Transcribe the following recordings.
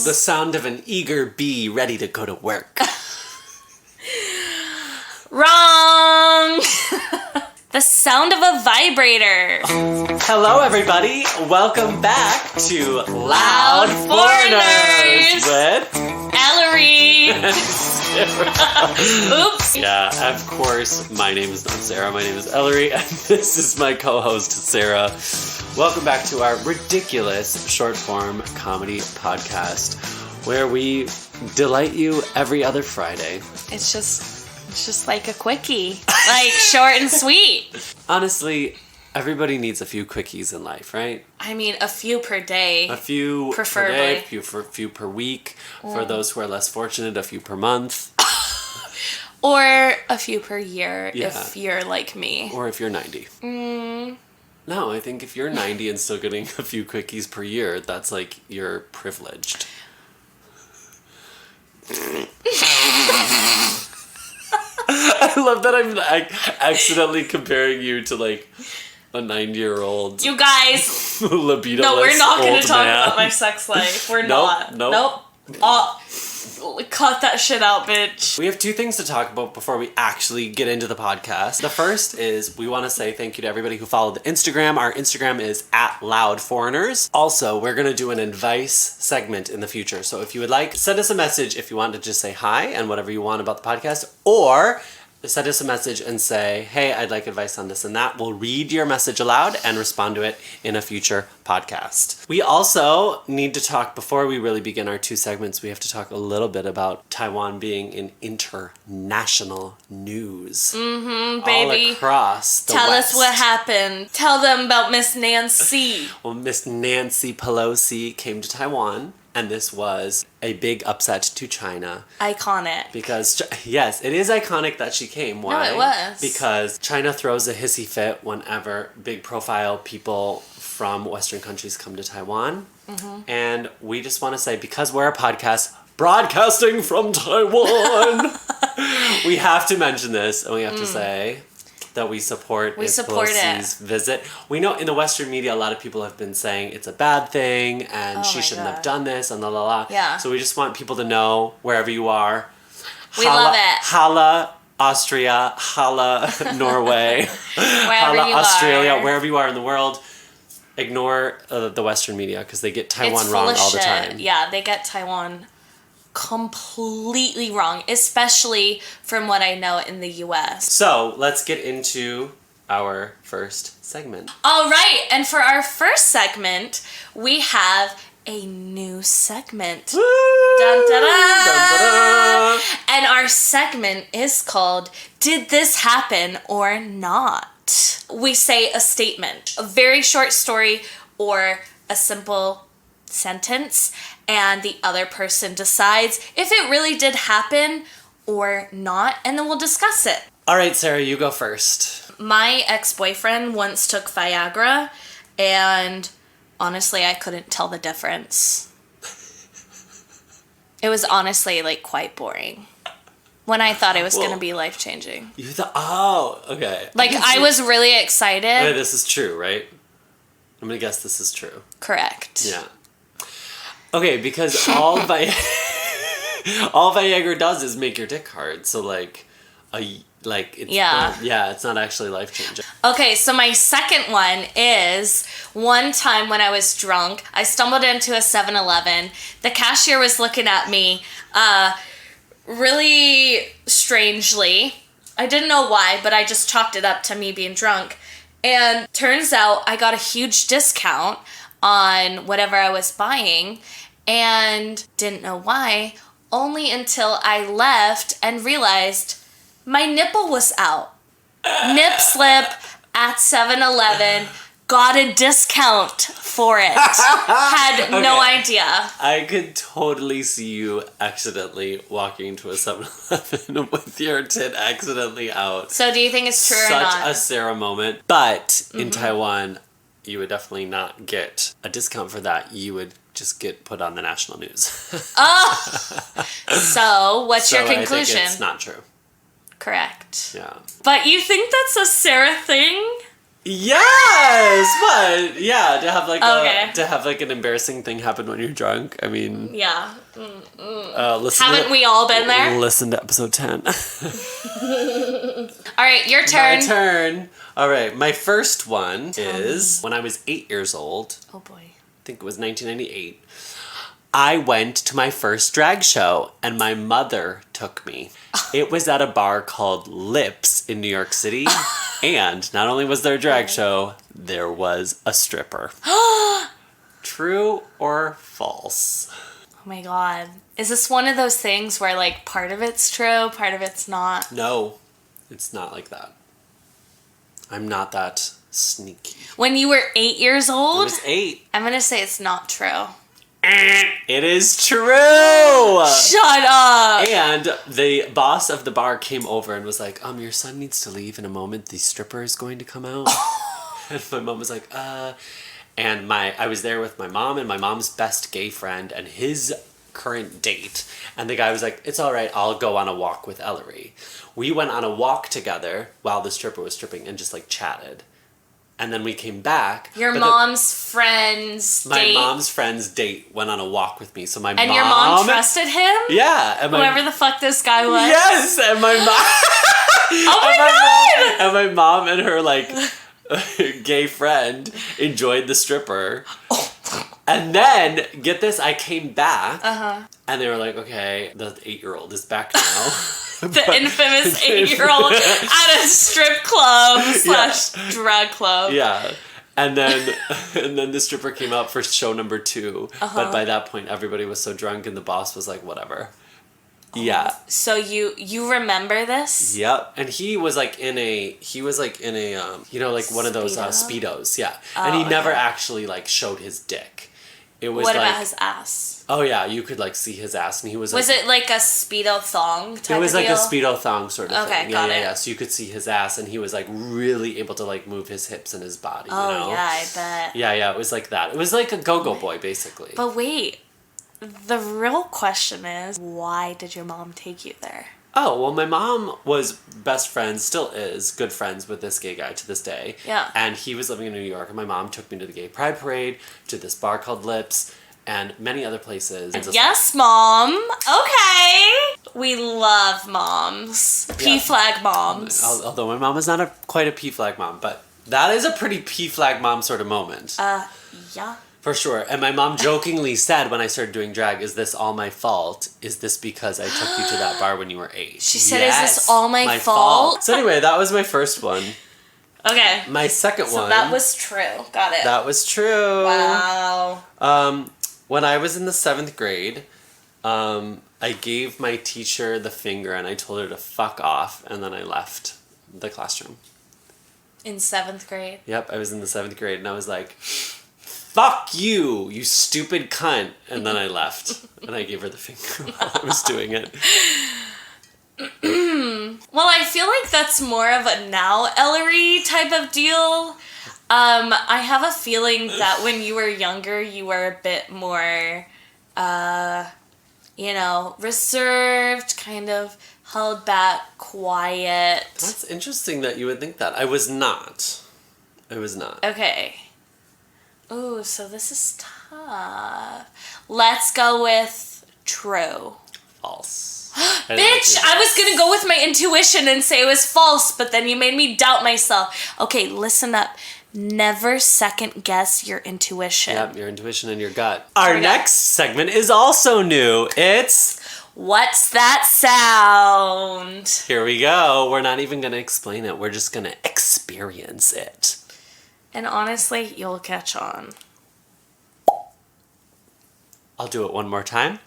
The sound of an eager bee ready to go to work. Wrong! The sound of a vibrator. Hello, everybody. Welcome back to Loud Foreigners with Ellery. Oops. Yeah, of course, my name is not Sarah. My name is Ellery, and this is my co-host, Sarah. Welcome back to our ridiculous short-form comedy podcast, where we delight you every other Friday. It's just like a quickie. Like, short and sweet. Honestly, everybody needs a few quickies in life, right? I mean, a few per day. A few preferably. Per day, a few per week. For those who are less fortunate, a few per month. Or a few per year, Yeah. if you're like me. Or if you're 90. No, I think if you're 90 and still getting a few quickies per year, that's like, you're privileged. I love that I'm accidentally comparing you to like a 90-year-old. You guys. Libido. No, we're not going to talk about my sex life. We're not. Nope. Cut that shit out, bitch. We have two things to talk about before we actually get into the podcast. The first is we want to say thank you to everybody who followed the Instagram. Our Instagram is @loudforeigners. Also, we're going to do an advice segment in the future. So if you would like, send us a message if you want to just say hi and whatever you want about the podcast, or send us a message and say, hey, I'd like advice on this and that. We'll read your message aloud and respond to it in a future podcast. We also need to talk, before we really begin our two segments, we have to talk a little bit about Taiwan being in international news. Baby. All across the Tell West. us what happened. Tell them about Miss Nancy. Well, Miss Nancy Pelosi came to Taiwan. And this was a big upset to China. Iconic. Because, yes, it is iconic that she came. Why? No, it was. Because China throws a hissy fit whenever big profile people from Western countries come to Taiwan. And we just want to say, because we're a podcast broadcasting from Taiwan, we have to mention this and we have to say that we support Pelosi's visit. We know in the Western media, a lot of people have been saying it's a bad thing and she shouldn't have done this and la la la. Yeah. So we just want people to know, wherever you are. We love it. Holla Austria, holla Norway, holla you Australia, are. wherever you are in the world. Ignore the Western media because they get Taiwan It's wrong full of all the shit. time. Yeah, they get Taiwan completely wrong, especially from what I know in the US. So let's get into our first segment. All right, and for our first segment, we have a new segment. Woo! Dun, dun, dun. Dun, dun, dun. And our segment is called Did This Happen or Not? We say a statement, a very short story or a simple sentence, and the other person decides if it really did happen or not, and then we'll discuss it. All right, Sarah, you go first. My ex-boyfriend once took Viagra, and honestly, I couldn't tell the difference. It was honestly, like, quite boring. When I thought it was going to be life-changing. You thought, okay. Like, I was really excited. Okay, this is true, right? I'm going to guess this is true. Correct. Yeah. Okay, because all Viagra does is make your dick hard. So, it's not actually life-changing. Okay, so my second one is one time when I was drunk, I stumbled into a 7-Eleven. The cashier was looking at me really strangely. I didn't know why, but I just chalked it up to me being drunk. And turns out I got a huge discount on whatever I was buying and didn't know why, only until I left and realized my nipple was out. Nip slip at 7-Eleven, got a discount for it. Had no idea. I could totally see you accidentally walking into a 7-Eleven with your tit accidentally out. So do you think it's true or not? Such a Sarah moment. But in Taiwan, you would definitely not get a discount for that. You would just get put on the national news. So what's your conclusion? I think it's not true. Correct. Yeah. But you think that's a Sarah thing? Yes! But yeah, to have like Okay. to have like an embarrassing thing happen when you're drunk. I mean, Yeah. listen. Haven't we all been there? Listen to episode 10. All right, your turn. My turn. All right, my first one is when I was 8 years old. Oh boy. I think it was 1998. I went to my first drag show and my mother took me. It was at a bar called Lips in New York City. And not only was there a drag show, there was a stripper. True or false? Oh my god. Is this one of those things where like part of it's true, part of it's not? No, it's not like that. I'm not that sneaky. When you were 8 years I old? was 8. I'm gonna say it's not true. It is true! Shut up! And the boss of the bar came over and was like, your son needs to leave in a moment. The stripper is going to come out. And my mom was like, And I was there with my mom and my mom's best gay friend and his current date. And the guy was like, it's all right, I'll go on a walk with Ellery. We went on a walk together while the stripper was stripping and just like chatted. And then we came back. Your mom's friend's My date? mom's friend's date went on a walk with me. So my And your mom trusted him? Yeah. And Whoever the fuck this guy was? Yes! And my mom... Oh my god! And my mom and her, like, gay friend enjoyed the stripper. And then, get this, I came back. And they were like, okay, the 8-year-old is back now. The infamous 8-year-old at a strip club / drag club. Yeah. And then the stripper came out for show number 2. But by that point, everybody was so drunk and the boss was like, whatever. Yeah. So you remember this? Yep. And he was like in a you know, like one of those Speedos, yeah. And he never actually like showed his dick. It was What like, about his ass? Oh yeah, you could like see his ass and he was Was like, it like a Speedo thong type of deal? it was like a Speedo thong sort of thing. Okay, got it. Yeah. So you could see his ass and he was like really able to like move his hips and his body, Oh, you know? yeah, I bet. Yeah, it was like that. It was like a go-go boy basically. But wait, the real question is, why did your mom take you there? Oh, well, my mom was best friends, still is, good friends with this gay guy to this day. Yeah. And he was living in New York, and my mom took me to the Gay Pride Parade, to this bar called Lips, and many other places. Yes, Mom. Okay. We love moms. P-flag moms. Although my mom is not quite a P-flag mom, but that is a pretty P-flag mom sort of moment. Yeah. For sure. And my mom jokingly said when I started doing drag, is this all my fault? Is this because I took you to that bar when you were 8? She said, is this all my fault? So anyway, that was my first one. Okay. My second one. So that was true. Got it. That was true. Wow. When I was in the 7th grade, I gave my teacher the finger and I told her to fuck off, and then I left the classroom. In 7th grade? Yep, I was in the 7th grade and I was like, fuck you, you stupid cunt. And then I left and I gave her the finger while I was doing it. Well, I feel like that's more of a now Ellery type of deal. I have a feeling that when you were younger, you were a bit more, reserved, kind of held back, quiet. That's interesting that you would think that. I was not. Okay. Ooh, so this is tough. Let's go with true. False. Bitch, I was gonna go with my intuition and say it was false, but then you made me doubt myself. Okay, listen up. Never second guess your intuition. Yep, your intuition and your gut. Our next segment is also new. It's... What's that sound? Here we go. We're not even going to explain it. We're just going to experience it. And honestly, you'll catch on. I'll do it one more time.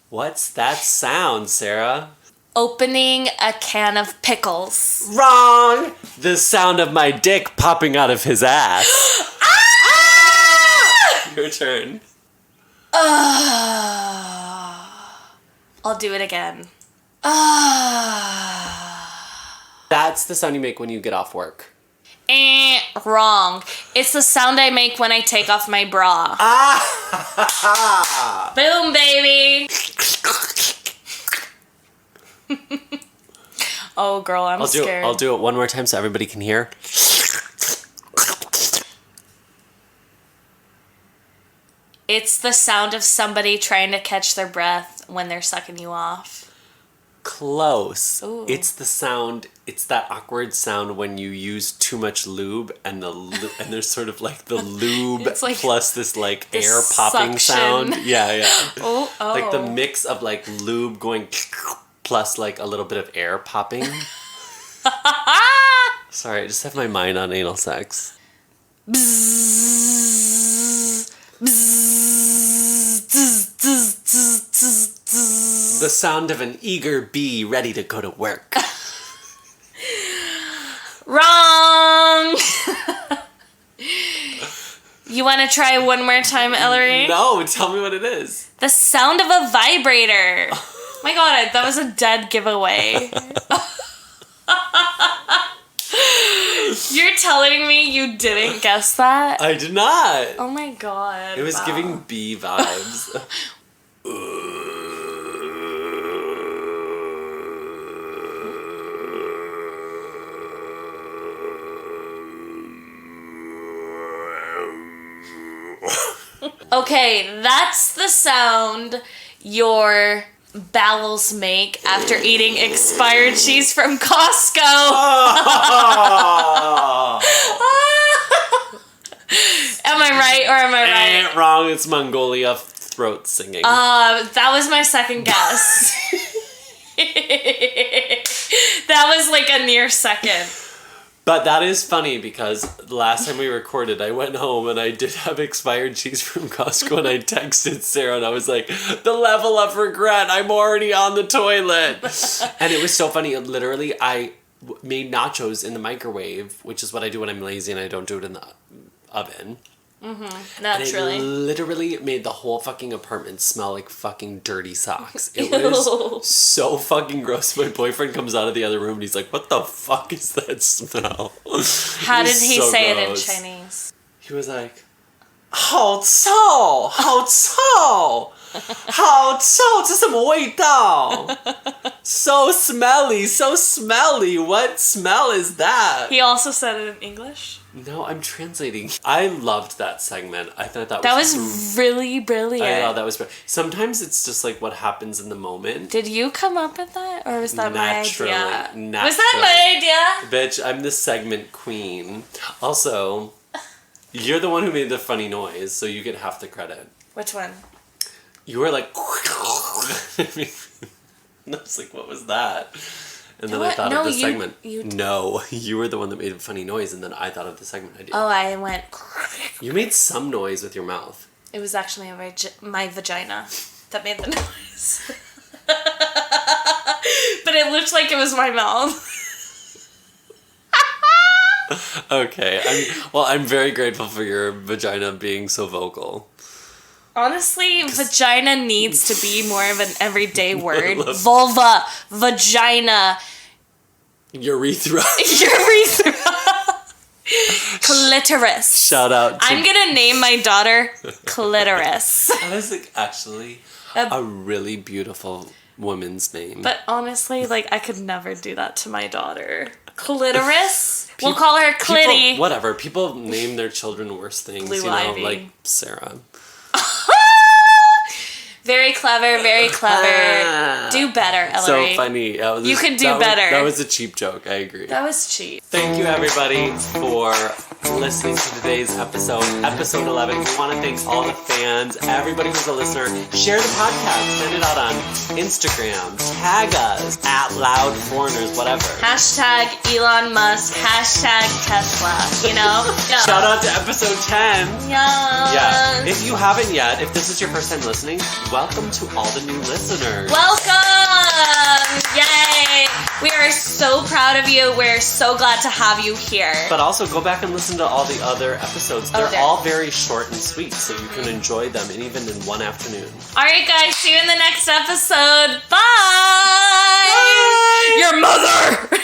What's that sound, Sarah? Opening a can of pickles. Wrong! The sound of my dick popping out of his ass. Ah! Your turn. I'll do it again. That's the sound you make when you get off work. Wrong. It's the sound I make when I take off my bra. Boom, baby. Oh, girl, I'm scared. I'll do it one more time so everybody can hear. It's the sound of somebody trying to catch their breath when they're sucking you off. Close. Ooh. It's that awkward sound when you use too much lube and and there's sort of like the lube like plus this like air popping sound. Yeah. Oh. Like the mix of like lube going plus like a little bit of air popping. Sorry, I just have my mind on anal sex. Bzzz, bzzz, zzz, zzz, zzz, zzz, zzz. The sound of an eager bee ready to go to work. Wrong! You want to try one more time, Ellery? No, tell me what it is. The sound of a vibrator. My God, that was a dead giveaway. You're telling me you didn't guess that? I did not. Oh my God. It was giving bee vibes. Okay, that's the sound your bowels make after eating expired cheese from Costco. Am I right or am I right? Wrong, it's Mongolia throat singing. That was my second guess. That was like a near second. But that is funny because the last time we recorded, I went home and I did have expired cheese from Costco and I texted Sarah and I was like, the level of regret, I'm already on the toilet. And it was so funny. Literally, I made nachos in the microwave, which is what I do when I'm lazy and I don't do it in the oven. Mm-hmm. Naturally. And it literally made the whole fucking apartment smell like fucking dirty socks. It was so fucking gross. My boyfriend comes out of the other room and he's like, what the fuck is that smell? How did he say gross. it in Chinese? He was like, 好臭,好臭,好臭,这什么味道? So smelly, so smelly. What smell is that? He also said it in English? No, I'm translating. I loved that segment. I thought that was really brilliant. I thought that was brilliant. Sometimes it's just like what happens in the moment. Did you come up with that? Or was that my idea? Naturally. Was that my idea? Bitch, I'm the segment queen. Also, you're the one who made the funny noise, so you get half the credit. Which one? You were like... I was like, what was that? And then I thought of the segment. No, you were the one that made a funny noise, and then I thought of the segment idea. Oh, I went... You made some noise with your mouth. It was actually my vagina that made the noise. But it looked like it was my mouth. Okay, I'm very grateful for your vagina being so vocal. Honestly, vagina needs to be more of an everyday word. Vulva, vagina, urethra, clitoris. Shout out to... I'm gonna name my daughter Clitoris. That is like actually a really beautiful woman's name. But honestly, like, I could never do that to my daughter. Clitoris? We'll call her Clitty. Whatever. People name their children worse things, Blue Ivy. like Sarah. Very clever, very clever. Do better, Ellery. So funny. You can do better. That was a cheap joke, I agree. That was cheap. Thank you, everybody, for listening to today's episode 11. We want to thank all the fans, everybody who's a listener. Share the podcast. Send it out on Instagram. Tag us at Loud Foreigners, whatever. Hashtag Elon Musk. Hashtag Tesla. You know? Yeah. Shout out to episode 10. Yeah. If you haven't yet, if this is your first time listening, welcome to all the new listeners. Welcome! Yay! We are so proud of you. We're so glad to have you here. But also go back and listen to all the other episodes. They're all very short and sweet, so you can enjoy them even in one afternoon. Alright guys, see you in the next episode. Bye! Bye! Your mother!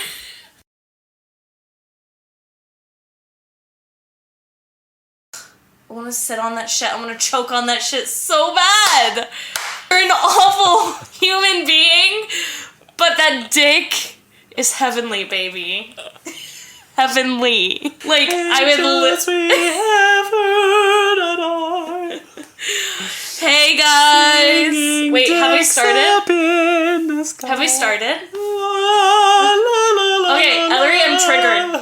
I want to sit on that shit. I want to choke on that shit so bad. You're an awful human being, but that dick is heavenly, baby. Heavenly. Like, I would Hey guys! Singing Wait, have we started? Have we started? Okay, Ellery,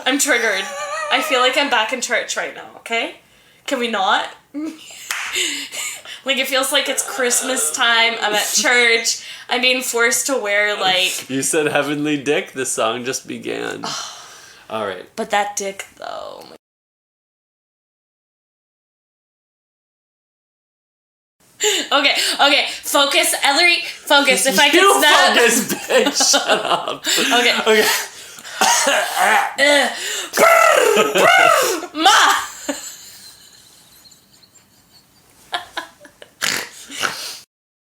I'm triggered. I feel like I'm back in church right now, okay? Can we not? Like, it feels like it's Christmas time. I'm at church. I'm being forced to wear, like... You said Heavenly Dick. The song just began. All right. But that dick, though... Okay, focus, Ellery, focus. If I can snap... You focus, bitch. Shut up. Okay. Ma!